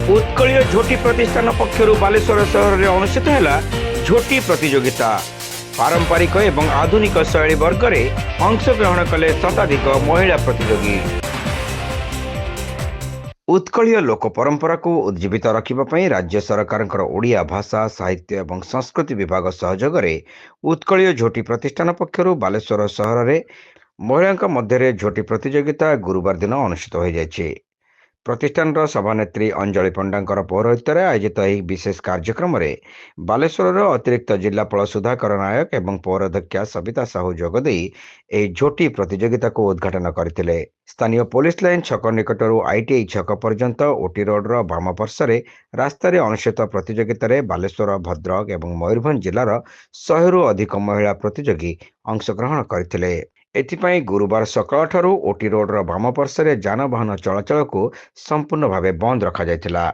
उत्कलीय झोटी प्रतिष्ठान पक्षर बालेश्वर सहर में अनुष्ठित है झोटी प्रतियोगिता। पारंपरिक एवं आधुनिक शैली वर्ग में अंशग्रहण कले शताधिक महिला प्रतियोगी। उत्कलीय लोक परंपरा को उज्जीवित रखापी राज्य सरकार ओडिया भाषा साहित्य एवं संस्कृति विभाग सहयोग में उत्कलीय झोटी प्रतिष्ठान पक्षर बालेश्वर सहर में महिला मध्य झोटी प्रतियोगिता गुरुवार दिन अनुष्ठित हो जाए। प्रतिष्ठान सभानेत्री अंजलि पंडा पौरोहित्य आयोजित यह विशेष कार्यक्रम में बालेश्वर अतिरिक्त जिलापाल सुधाकर नायक एवं पौराध्यक्षा सविता साहू जोगदे झोटी प्रतियोगिता को उद्घाटन करते। स्थानीय पुलिस लाइन छक निकटर आईटीआई छक पर्यंत ओटी रोड्र बाम पार्श्व रास्तार अनुष्ठित प्रतियोगिता बालेश्वर भद्रक और मयूरभंज जिलार 100 अधिक महिला प्रतियोगी अंशग्रहण करते। एथिपाई गुरुवार सकाळ ठारू ओटी रोड्र बाम पार्श्व जानवाहन चलाचल को संपूर्ण भाव बंद रखा जायतिला।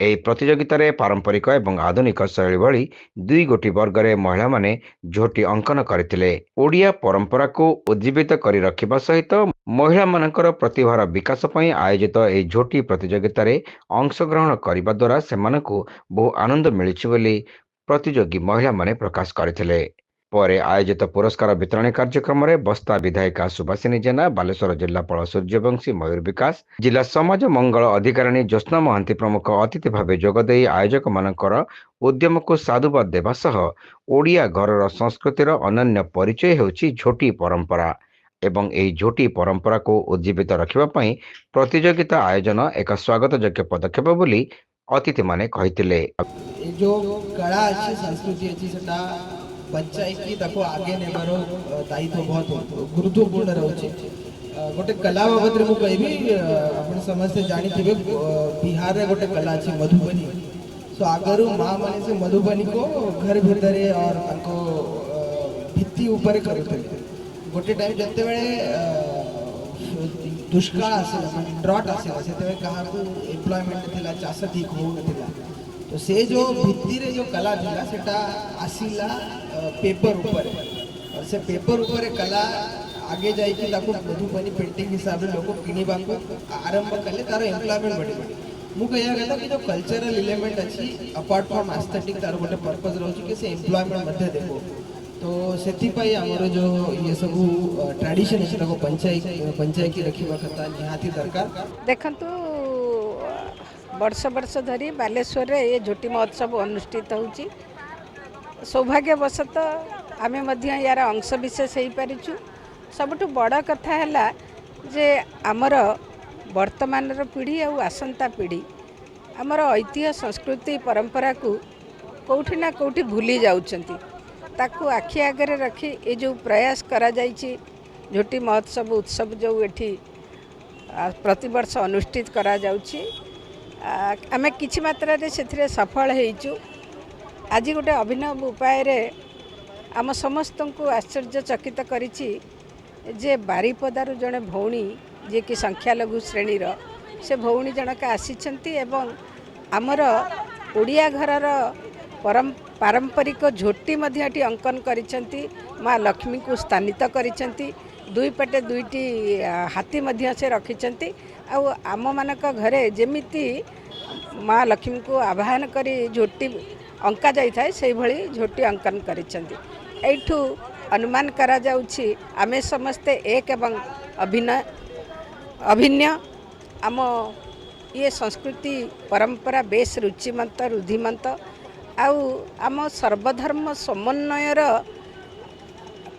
एही प्रतियोगिता रे पारंपरिक एवं आधुनिक शैली भली दुई गोटी वर्ग रे महिला माने झोटी अंकन करथिले। ओडिया परंपरा को उज्जीवित करी रखिबा सहित महिला मानकर प्रतिभार विकास पई आयोजित एही झोटी प्रतियोगिता रे अंशग्रहण करिबा द्वारा सेमानकु बहु आनंद मिलिछि बोली प्रतियोगी महिला माने प्रकाश करथिले। पर आयोजित पुरस्कार वितरण कार्यक्रम में बस्ता विधायिका सुभाषिनी जेना, बालेश्वर जिलापाल सूर्यवंशी, मयूर विकास, जिला समाज मंगल अधिकारिणी ज्योत्ना महांती प्रमुख अतिथि भाव जोगदे आयोजक मानकर उद्यम को साधुवाद देवा सह ओडिया घरर संस्कृतिर अनन्य परिचय हेउछि झोटी परंपरा एवं एही झोटी परंपरा को उज्जीवित रखिबा पई प्रतियोगिता आयोजन एक स्वागत योग्य पदक्षेप बोली अतिथि माने कहिथिले। जो कला अच्छी संस्कृति अच्छी सेटा पंचायती ताको आगे नेबार दायित्व बहुत गुरुत्वपूर्ण रोचे। गोटे कला बाबद रे मु कहबी आपण समस्त जानि थिबे बिहार रे गोटे कला अछि मधुबनी। सो आगरु मां माने से मधुबनी को घर भीतर और ताको भित्ति ऊपर करते। गोटे टाइम जते बेले दुष्काळ आसे माने ड्रॉट आसे सेते बेले कहा को एम्प्लॉयमेंट थिला चाष ठीक हो नथिला। तो से जो भित्ति रे जो कला थिला सेटा आसीला पेपर ऊपर और से पेपर ऊपर कला आगे जाई कि ताको मधुबनी पेंटिंग हिसाब रे लोक किनिबा को आरंभ कले तार एम्प्लॉयमेंट बढ़ी। मु कहया गला कि जो कल्चरल एलिमेंट अछि अपार्ट फ्रॉम एस्थेटिक तार गोटे पर्पस रहउछि कि से एम्प्लॉयमेंट मध्ये देखो। तो सेति पई हमरो जो ये सब ट्रेडिशन अछि ताको पंचायती रखिबा कथा निहाती दरकार। देखंतु वर्ष वर्ष धरी बालेश्वर रे ये झोटी महोत्सव अनुष्ठित होउछि। सौभाग्यवशत आमे मध्य यार अंश विशेष हो पारिछु। सबुठु बड़ कथा है जे आमर वर्तमान पीढ़ी और आसंता पीढ़ी आमर ऐतिह्य संस्कृति परंपरा को कौटी ना कौटी भूली जाउछंती। ताकू आखि आगे रखी ये जो प्रयास करा जाइछि झोटी महोत्सव उत्सव जो एठी प्रतिवर्ष अनुष्ठित करा जाउछि आमे किछि मात्रा रे सेथिरे सफल हेइछु। आज गोटे अभिनव उपाय रे आम समस्त को आश्चर्यचकित करिछि जे बारीपदारू जड़े भौणी जे कि संख्यालघु श्रेणीर से भौणी जनक आसीछंती एवं आमर ओडिया घरर पारंपरिक झोटी मध्यटी अंकन करिछंती। माँ लक्ष्मी को स्थानित करिछंती। दुई पटे दुईटी हाथी मध्य से रखिछंती। आउ आम मानक घरे जेमिति माँ लक्ष्मी को आवाहन करी झोटी अंका जाए से भली झोटी अंकन करिछंती। एठू अनुमान करा जाउछि आमे समस्ते एक एवं अभिन्न आम ये संस्कृति परंपरा बेस रुचिमंत रुधिमंत आउ आम सर्वधर्म समन्वयर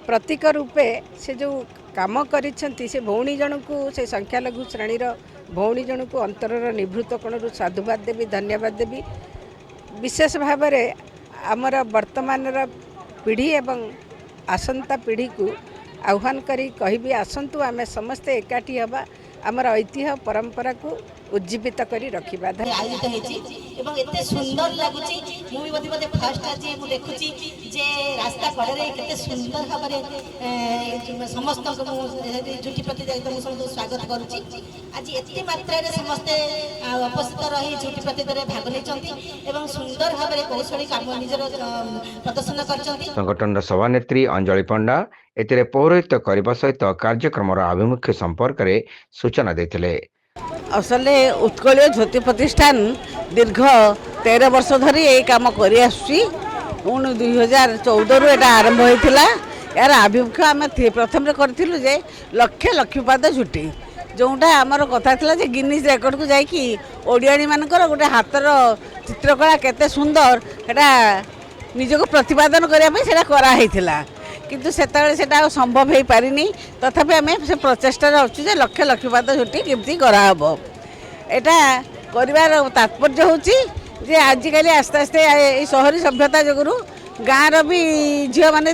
प्रतीक रूपे से जो काम करिछंती से भौणी जन को से संख्यालघु श्रेणीर भौणी जन को अंतरर निभृत कोणरू साधुवाद देवी धन्यवाद देवी। विशेष भाव में आमर वर्तमान पीढ़ी एवं आसंता पीढ़ी को आह्वान करी कहबी आसंतु आमे समस्ते एकाठी हवा आमर ऐतिह्य परंपरा को उज्जीवित करी रखिबा। आयोजित हेछि एवं एते सुंदर लागुछि। मु भी मते फर्स्ट आज मु देखुछि जे रास्ता कड़े रे केते सुंदर भाबरे समस्त को झुटी प्रतियोगिता मु समस्त स्वागत करूछि। आज एते मात्रा रे समस्ते उपस्थित रही झुटी प्रतियोगिता रे भाग लेचंती एवं सुंदर भाबरे कौशली काम निजर प्रदर्शन करचंती। संगठन सभानेत्री अंजलि पंडा एतिरे पौरोहित्य करने सहित कार्यक्रम आभिमुख्य संपर्क में सूचना देते। আসলে উৎকলীয় জ্যোতি প্রতিষ্ঠান দীর্ঘ 13 বর্ষ ধরি এই কাম করে আসছি। 2014 এটা আরম্ভ হয়েছিল। এর আভিমুখ্য আমি প্রথমে করেছিলু যে লক্ষ লক্ষ্মীপাদ ঝুটি, जोटा आमर कथा जे गिनिज रेकर्ड को जाकि ओडियाणी मानकर गोटे हाथर चित्रकला केते सुंदर सेटा निजको प्रतिपादन करने कराई किंतु सेटा संभव हो पारिनी। तथापि आम से प्रचेषा अच्छु जे लक्ष लक्ष्मीपाद झुटी केमती कराब यहाँ कर तात्पर्य हूँ जे आजिकल आस्ते आस्ते ये सहरी सभ्यता जो गाँव भी झील मैंने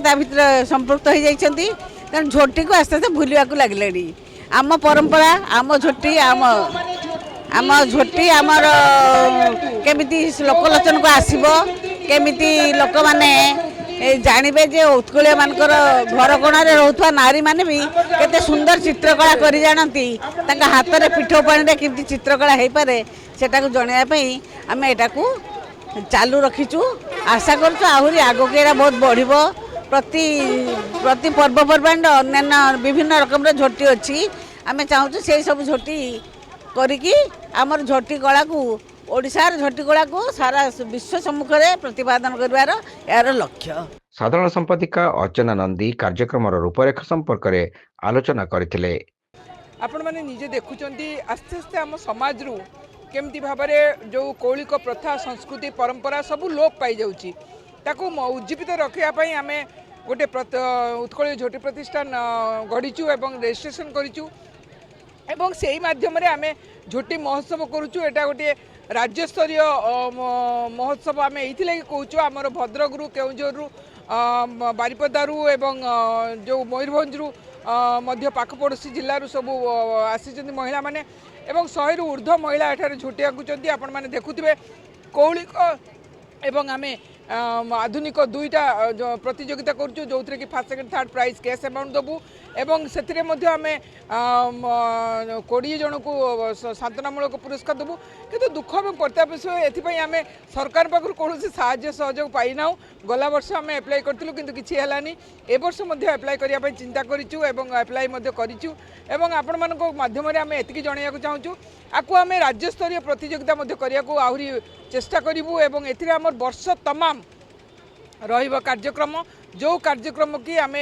संपृक्त हो जाती तेणु झोटी को आस्ते आस्ते भूलवा लगे। आम परंपरा आम झोटी आम झोटी आमर केमिति लोकलोचन को आसब केमिति लोक मैंने जानवे जे उत्कलीय मानकर घर कोणारे रोथुआ नारी माने भी केते सुंदर चित्रकला करि जानती हाथ में पिठो पानी केमती चित्रकला हो पारे सेटा को जनवाई आम एटाकू चालू रखीचु। आशा करूँ आहरी आगक एरा बहुत बढ़ प्रति प्रति पर्वपर्वाणी अन्य विभिन्न रकम झोटी अच्छी आम चाहूँ से सब झोटी करिकी आमर झोटी कला को ओडिशार झोटी कला को सारा विश्व सम्मुख में प्रतिपादन कर यार लक्ष्य। साधारण संपादिका अर्चना नंदी कार्यक्रम रूपरेखा संपर्क में आलोचना करथिले। आपण माने निजे देखुचंती आस्ते आस्ते आम समाज रु केमती भाव में जो कौलिक प्रथा संस्कृति परंपरा सब लोप पाई जाउची ताकू उज्जीवित रखापी आम गोटे उत्कलीय झोटी प्रतिष्ठान गढ़ीचु एवं रेजिस्ट्रेशन करिचु एवं से ही माध्यम आम झोटी महोत्सव करुचु। एटा गोटे राज्य स्तरीय महोत्सव आम ये कहूँ आमर भद्रकरू केउंझरु बारिपदारू एवं जो मयूरभंजरू मध्य पाखपड़ोशी जिलूर सब आसी महिला माने एवं 100 रु ऊर्ध्व महिला एठारे झोटी आंकुचंती। आपण माने देखुथिबे कौलिक एवं आमे आधुनिक दुईटा प्रतियोगिता करूँ जो कि first second third prize cash amount देबू एवं से आमे 20 जन को सांत्वनामूलक पुरस्कार देबू किंतु दुख और प्रताप विषय आम सरकार पाखर कौन साहाय्य सहयोग पाईना। गला वर्ष आम एप्लाई करूँ किंतु किसी है ए वर्ष एप्लाई करने चिंता करूँ एप्लाई करूँ आपण मान माध्यम आम एति जनवाक चाहूँ आपको आम राज्य स्तरीय प्रतियोगिता करने को आहरी चेष्टा करूँ एवं ए वर्ष तमाम रहिबा कार्यक्रम जो कार्यक्रम की आम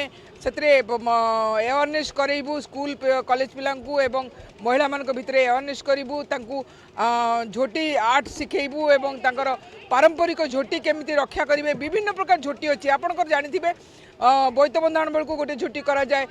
से अवेयरनेस करेबू स्कूल कॉलेज पिलांकू एवं महिला मान भितर अवेयरनेस करूँ झोटी आर्ट शिखेबू एवं तांकर पारंपरिक झोटी केमिति रक्षा करेंगे। विभिन्न प्रकार झोटी अच्छी आपंकर जानी बोईत बंधाण बेलू गोटे झोटी करा जाए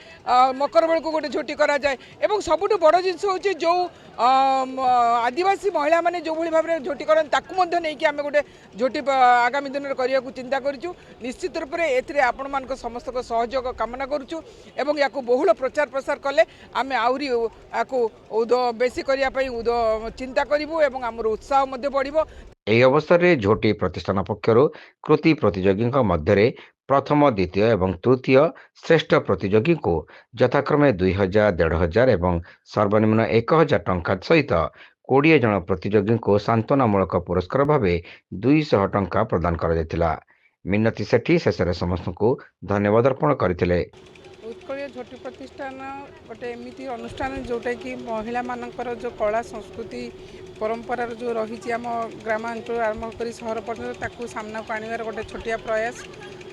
मकर बेलू गोटे झोटी करा जाए एवं सबुठ बड़ जिनस हूँ जो आदिवासी महिला माने जो भाई भाव में झोटी करते नहीं आम गोटे झोटी आगामी दिन में करने को चिंता करूँ। निश्चित रूप से एथिरे आपण मान समस्त सहयोग कामना करूँ एवं या बहुल प्रचार प्रसार कले आम आहरी या बेसी करने चिंता करूँ एवं आमर उत्साह बढ़। ଏହି ଅବସରରେ ଝୋଟି ପ୍ରତିଷ୍ଠାନ ପକ୍ଷରୁ କୃତି ପ୍ରତିଯୋଗୀଙ୍କ ମଧ୍ୟରେ ପ୍ରଥମ ଦ୍ୱିତୀୟ ଏବଂ ତୃତୀୟ ଶ୍ରେଷ୍ଠ ପ୍ରତିଯୋଗୀଙ୍କୁ ଯଥାକ୍ରମେ 2000 1500 ଏବଂ ସର୍ବନିମ୍ନ 1000 ଟଙ୍କା ସହିତ 20 ଜଣ ପ୍ରତିଯୋଗୀଙ୍କୁ ସାନ୍ତ୍ୱନାମୂଳକ ପୁରସ୍କାର ଭାବେ 200 ଟଙ୍କା ପ୍ରଦାନ କରାଯାଇଥିଲା। ମିନତି ସେଠୀ ଶେଷରେ ସମସ୍ତଙ୍କୁ ଧନ୍ୟବାଦ ଅର୍ପଣ କରିଥିଲେ। उत्कलीय झोटी प्रतिष्ठान गोटे एमती अनुष्ठान जोटा कि महिला मानकर जो कला संस्कृति परंपरा जो रही आम ग्रामांचल आरंभ कर सहर पर्यटन ताकू सामना को आनबार गोटे छोटिया प्रयास।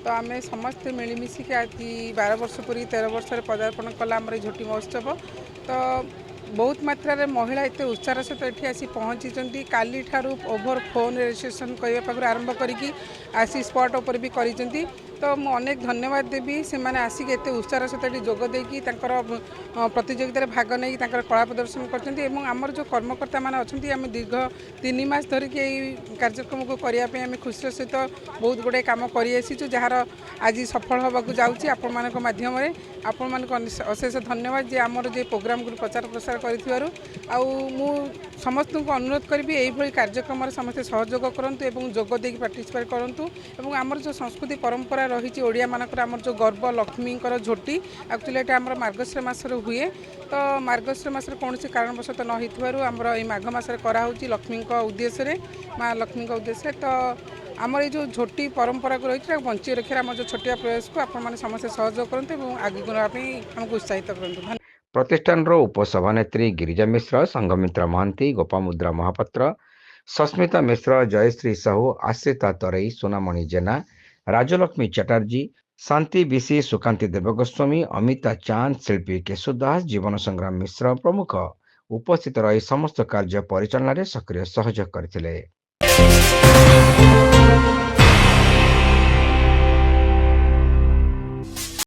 तो आम समस्ते मिलमिशिक आज 12 वर्ष पूरी 13 वर्ष पदार्पण कला आम झोटी महोत्सव। तो बहुत मात्रा रे महिला एत उत्साह सहित ये आसी पहुँची काली ठारू ओभर फोन रजिस्ट्रेशन करने पाखर आरंभ करी आसी स्पॉट उपर भी करी। तो मुझे अनेक धन्यवाद देवी से मैंने आसिक एत उत्साह सहित जोगदे प्रतियोगिता भाग नहीं कला प्रदर्शन करमर जो कर्मकर्ता मैंने अच्छा आम दीर्घ 3 मास धरिकी कार्यक्रम को करने खुशी सहित बहुत गुड़े कम कर जार आज सफल होगा जाऊँगी आपण मान मध्यम आपण मान अशेष धन्यवाद जे आमर जो प्रोग्राम को प्रचार प्रसार कर समस्त को अनुरोध करी यही कार्यक्रम समस्त सहयोग करूँ जोग दे पार्टिसिपेट करूँ आमर जो संस्कृति परंपरा रही ओडिया मानकर आमर जो गर्व लक्ष्मी झोटी एक्चुअली ये आम मार्गशीर मास हुए। तो मार्गशीर मास कौन कारणवश न होमर ये माघ मसरे कराऊँगी लक्ष्मी उद्देश्य माँ लक्ष्मी उद्देश्य। तो आमर ये जो झोटी परंपरा को रही बंची रखे आम जो छोटिया प्रयास को आप समस्त सहयोग करूँ आगे आमको उत्साहित करूँ। ପ୍ରତିଷ୍ଠାନର ଉପସଭାନେତ୍ରୀ ଗିରିଜା ମିଶ୍ର, ସଂଘମିତ୍ରା ମହାନ୍ତି, ଗୋପାମୁଦ୍ରା ମହାପାତ୍ର, ସସ୍ମିତା ମିଶ୍ର, ଜୟଶ୍ରୀ ସାହୁ, ଆଶ୍ରିତା ତରେଇ, ସୁନାମଣି ଜେନା, ରାଜଲକ୍ଷ୍ମୀ ଚାଟାର୍ଜୀ, ଶାନ୍ତି ବିଶି, ସୁକାନ୍ତି ଦେବଗୋସ୍ୱାମୀ, ଅମିତା ଚାନ୍ଦ, ଶିଳ୍ପୀ କେଶୁ ଦାସ, ଜୀବନ ସଂଗ୍ରାମ ମିଶ୍ର ପ୍ରମୁଖ ଉପସ୍ଥିତ ରହି ସମସ୍ତ କାର୍ଯ୍ୟ ପରିଚାଳନାରେ ସକ୍ରିୟ ସହଯୋଗ କରିଥିଲେ।